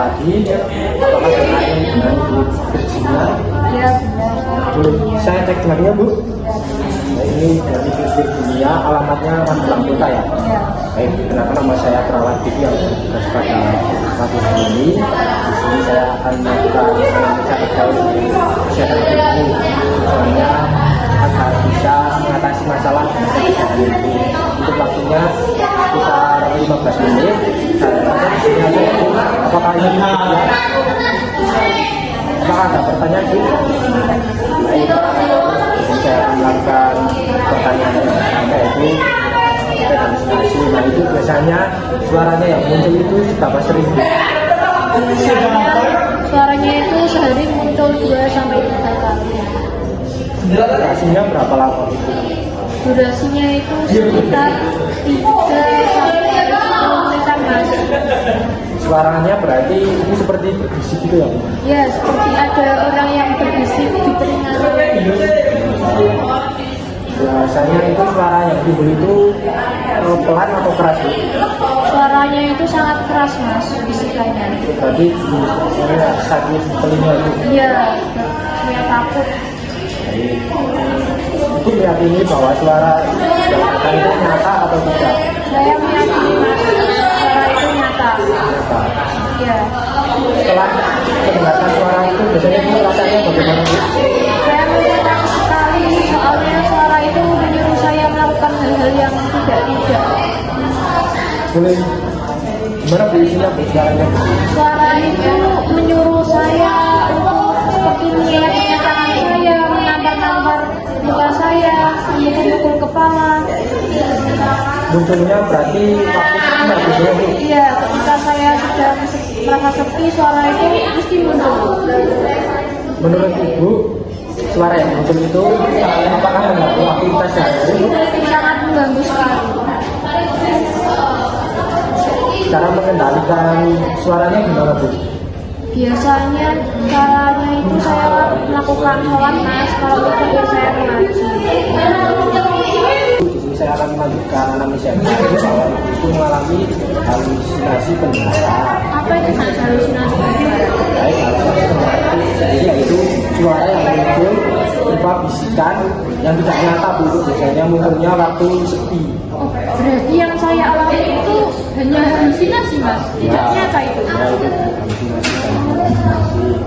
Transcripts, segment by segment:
pagi. Apakah berkaitan dengan Ibu Virginia? Ya, benar. Boleh saya cek dengannya, Bu? Nah, ini dari Ibu Virginia, alamatnya Magelang Kota ya? Ya. Baik, kenapa nama saya Perawat Diki yang bertugas pada pagi hari ini. Di sini saya akan melakukan pemeriksaan terkait kesehatan ibu, misalnya agar bisa mengatasi masalah kesehatan ibu. Untuk waktunya sekitar 15 menit. Dan di sini ada ibu, apakah ini ya? Apakah ada pertanyaan Bu? Baik, jadi saya akan melakukan pertanyaan yang pertama yaitu halusinasi. Nah itu biasanya suaranya yang muncul itu berapa sering Bu? Suaranya itu sehari muncul 2 sampai 3 kali. Durasinya berapa lama itu? Durasinya itu sekitar 3 sampai 10 menitan, Mas. Suaranya berarti ini seperti berbisik gitu ya Bu? Ya, seperti ada orang yang berbisik di telinga. Biasanya itu suara yang timbul itu pelan atau keras Bu? Suaranya itu sangat keras, Mas, bisikannya. Berarti ini sakit telinga itu. Iya, saya takut. Baik. Ibu meyakini bahwa suara yang itu nyata atau tidak? Saya meyakini, Mas, suara itu nyata. Nyata. Iya. Setelah mendengarkan suara itu biasanya ibu rasanya bagaimana Bu? Saya menyenang sekali, soalnya suara itu menyuruh saya melakukan hal-hal yang tidak. Boleh gimana Bu isinya Bu suaranya Bu? Suara itu menyuruh saya untuk seperti mengingat-ingat tangan saya, menampar-nampar muka saya, memukul kepala. Munculnya berarti waktu sekitar biasanya Bu? Iya, ketika saya sedang merasa sepi, suara itu mesti muncul. Menurut Ibu suara yang muncul itu apakah mengganggu aktivitas sehari-hari? Sangat mengganggu sekali. Cara mengendalikan suaranya gimana Bu? Biasanya caranya itu saya melakukan sholat, Mas. Kalau tidak ya saya mengaji. Di sini saya akan melanjutkan anamnesia bahwa itu mengalami halusinasi pendengaran. Apa itu, Mas, halusinasi? Baik, halusinasi pendengaran yaitu suara yang muncul berupa bisikan yang tidak nyata Bu. Itu biasanya munculnya waktu sepi. Oh, berarti yang saya alami itu hanya halusinasi, Mas, tidak nyata itu. Ya, itu halusinasi dan halusinasi.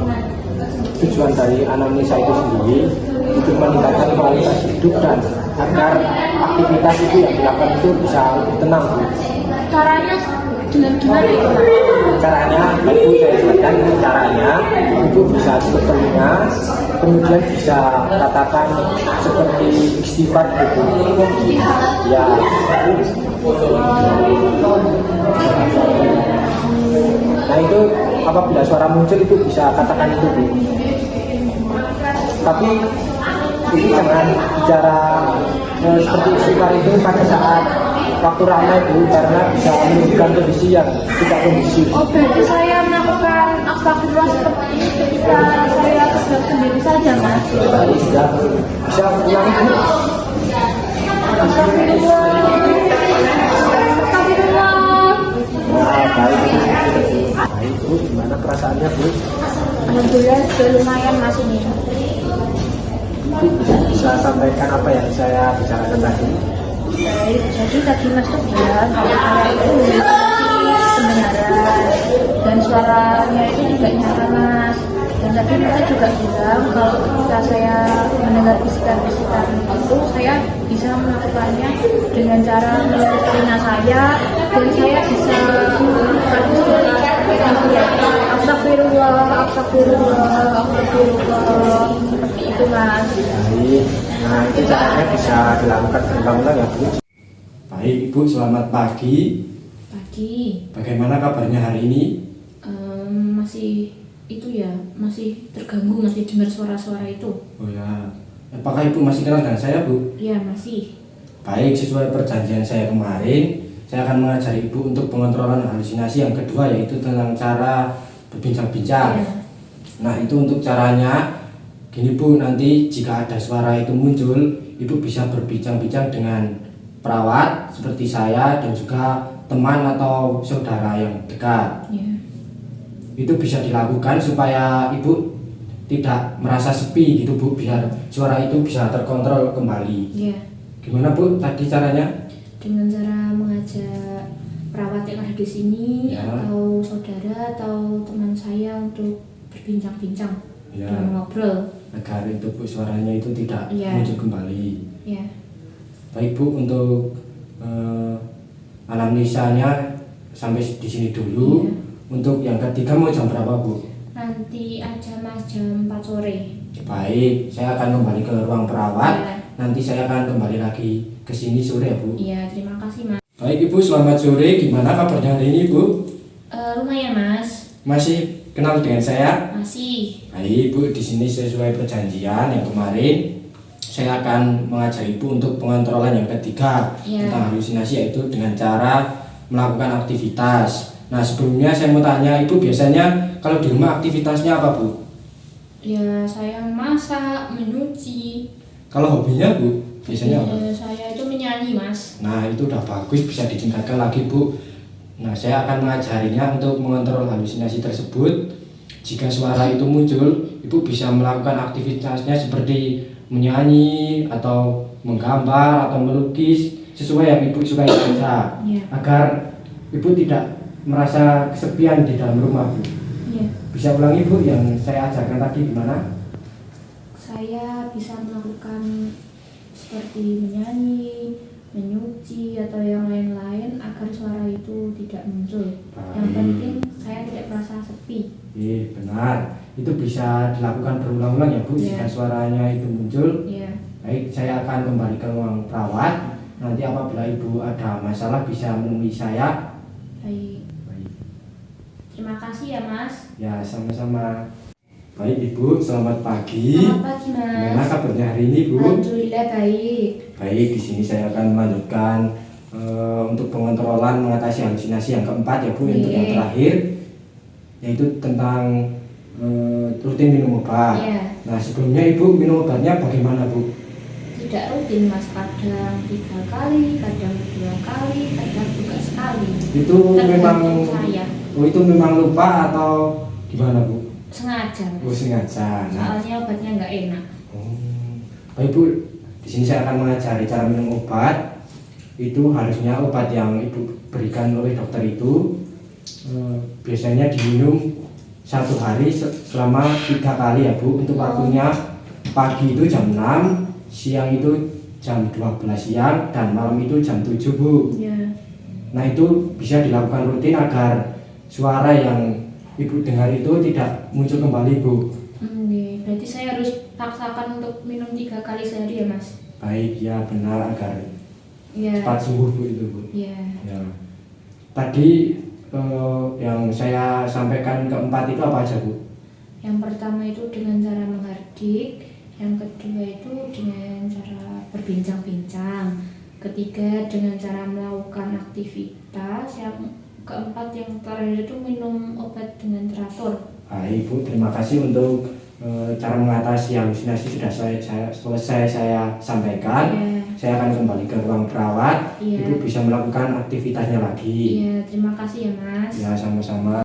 Tujuan dari anamnesa itu sendiri untuk meningkatkan kualitas hidup dan agar aktivitas itu yang dilakukan itu bisa lebih tenang Bu. Caranya dengan gimana itu, Mas? Caranya, baik Bu, saya jelaskan caranya. Ibu bisa tutup telinga, kemudian bisa katakan seperti istighfar gitu. Ya. Nah itu apabila suara muncul itu bisa katakan itu Bu. Tapi ini jangan bicara seperti istighfar itu pada saat waktu ramai Bu, karena bisa menunjukkan kondisi yang tidak kondusif. Oh, berarti saya melakukan astagfirullah seperti ini ketika saya sedang sendiri saja, Mas. Jadi sudah bisa ulangi Bu. Astagfirullah. Astagfirullah. Nah, baik. Baik Bu, gimana perasaannya Bu? Alhamdulillah sudah lumayan, Mas, ini. Ibu bisa sampaikan apa yang saya bicarakan tadi? Baik, jadi tadi Mas tuh bilang kalau saya itu memiliki pendengaran dan suaranya itu juga nyata, Mas. Dan tadi Mas juga bilang kalau ketika saya mendengar bisikan-bisikan itu, saya bisa melakukannya dengan cara menutup telinga saya dan saya bisa melakukan astagfirullah, astagfirullah, astagfirullah, seperti itu, Mas. Baik, nah itu caranya bisa dilakukan berulang-ulang ya Bu. Baik Ibu, selamat pagi. Pagi. Bagaimana kabarnya hari ini? Masih itu ya, masih terganggu, masih dengar suara-suara itu. Oh ya, apakah Ibu masih kenal dengan saya Bu? Ya, masih. Baik, sesuai perjanjian saya kemarin, saya akan mengajari Ibu untuk pengontrolan halusinasi yang kedua, yaitu tentang cara berbincang-bincang. Ya. Nah itu untuk caranya gini Bu, nanti jika ada suara itu muncul, Ibu bisa berbincang-bincang dengan perawat seperti saya dan juga teman atau saudara yang dekat. Ya. itu bisa dilakukan supaya ibu tidak merasa sepi gitu Bu, biar suara itu bisa terkontrol kembali. Iya. Gimana Bu tadi caranya? Dengan cara mengajak perawat yang ada di sini Ya. atau saudara atau teman saya untuk berbincang-bincang Ya, dan ngobrol. agar itu Bu suaranya itu tidak Ya. muncul kembali. Ya. Baik Bu, untuk anamnesanya sampai di sini dulu. Iya. Untuk yang ketiga mau jam berapa Bu? Nanti aja Mas jam 4 sore. Baik, saya akan kembali ke ruang perawat. Ya. Nanti saya akan kembali lagi ke sini sore ya Bu. Iya, terima kasih Mas. Baik Ibu, selamat sore. Gimana kabarnya hari ini Bu? Lumayan Mas. Masih kenal dengan saya? Masih. Baik Bu, di sini sesuai perjanjian yang kemarin saya akan mengajak Ibu untuk pengontrolan yang ketiga Ya. tentang halusinasi, yaitu dengan cara melakukan aktivitas. Nah sebelumnya saya mau tanya Ibu, biasanya kalau di rumah aktivitasnya apa Bu? Ya, saya masak, menyuci. Kalau hobinya Bu, biasanya apa? Saya itu menyanyi Mas. Nah itu udah bagus, bisa ditingkatkan lagi Bu. Nah saya akan mengajarinya untuk mengontrol halusinasi tersebut. Jika suara itu muncul, Ibu bisa melakukan aktivitasnya seperti menyanyi atau menggambar atau melukis sesuai yang Ibu suka saja, Iya. agar Ibu tidak merasa kesepian di dalam rumah Bu. Iya. Bisa ulangi Bu yang saya ajarkan tadi gimana? Saya bisa melakukan seperti menyanyi, menyuci atau yang lain-lain agar suara itu tidak muncul. Yang Baik. penting saya tidak merasa sepi. Benar. Itu bisa dilakukan berulang-ulang ya Bu, Iya. jika suaranya itu muncul. Iya. Baik, saya akan kembali ke ruang perawat. Nanti apabila Ibu ada masalah bisa menemui saya. Baik. Baik. Terima kasih ya Mas. Ya, sama-sama. Baik Ibu, selamat pagi. Selamat pagi Gimana Mas. kabarnya hari ini Bu? Alhamdulillah baik. Baik, di sini saya akan melanjutkan untuk pengontrolan mengatasi halusinasi yang keempat ya Bu, untuk yang Iya. terakhir, yaitu tentang rutin minum obat. Iya. Nah sebelumnya Ibu minum obatnya bagaimana Bu? Tidak rutin Mas, kadang 3 kali, kadang 2 kali, kadang juga sekali. Itu memang, Tergantung saya. oh itu memang lupa atau gimana Bu? Sengaja Oh Mas. sengaja. Nah, Soalnya obatnya nggak enak. baik Bu, di sini saya akan mengajari cara minum obat. Itu harusnya obat yang Ibu berikan oleh dokter itu biasanya diminum 1 hari selama 3 kali ya Bu. Untuk waktunya pagi itu jam 6, siang itu jam 12 siang, dan malam itu jam 7 Bu. Iya. Nah itu bisa dilakukan rutin agar suara yang Ibu dengar itu tidak muncul kembali Bu. Iya. Berarti saya harus paksakan untuk minum 3 kali sehari ya Mas? Baik, ya benar, agar Iya. cepat sembuh Bu itu Bu. Iya. Ya. Tadi yang saya sampaikan keempat itu apa aja Bu? Yang pertama itu dengan cara menghardik, yang kedua itu dengan cara berbincang-bincang, ketiga dengan cara melakukan aktivitas, yang keempat yang terakhir itu minum obat dengan teratur. Baik Bu, terima kasih untuk cara mengatasi halusinasi sudah selesai saya sampaikan. Iya. Saya akan kembali ke ruang perawat. Iya. Ibu bisa melakukan aktivitasnya lagi. Iya, terima kasih ya Mas. Ya sama-sama.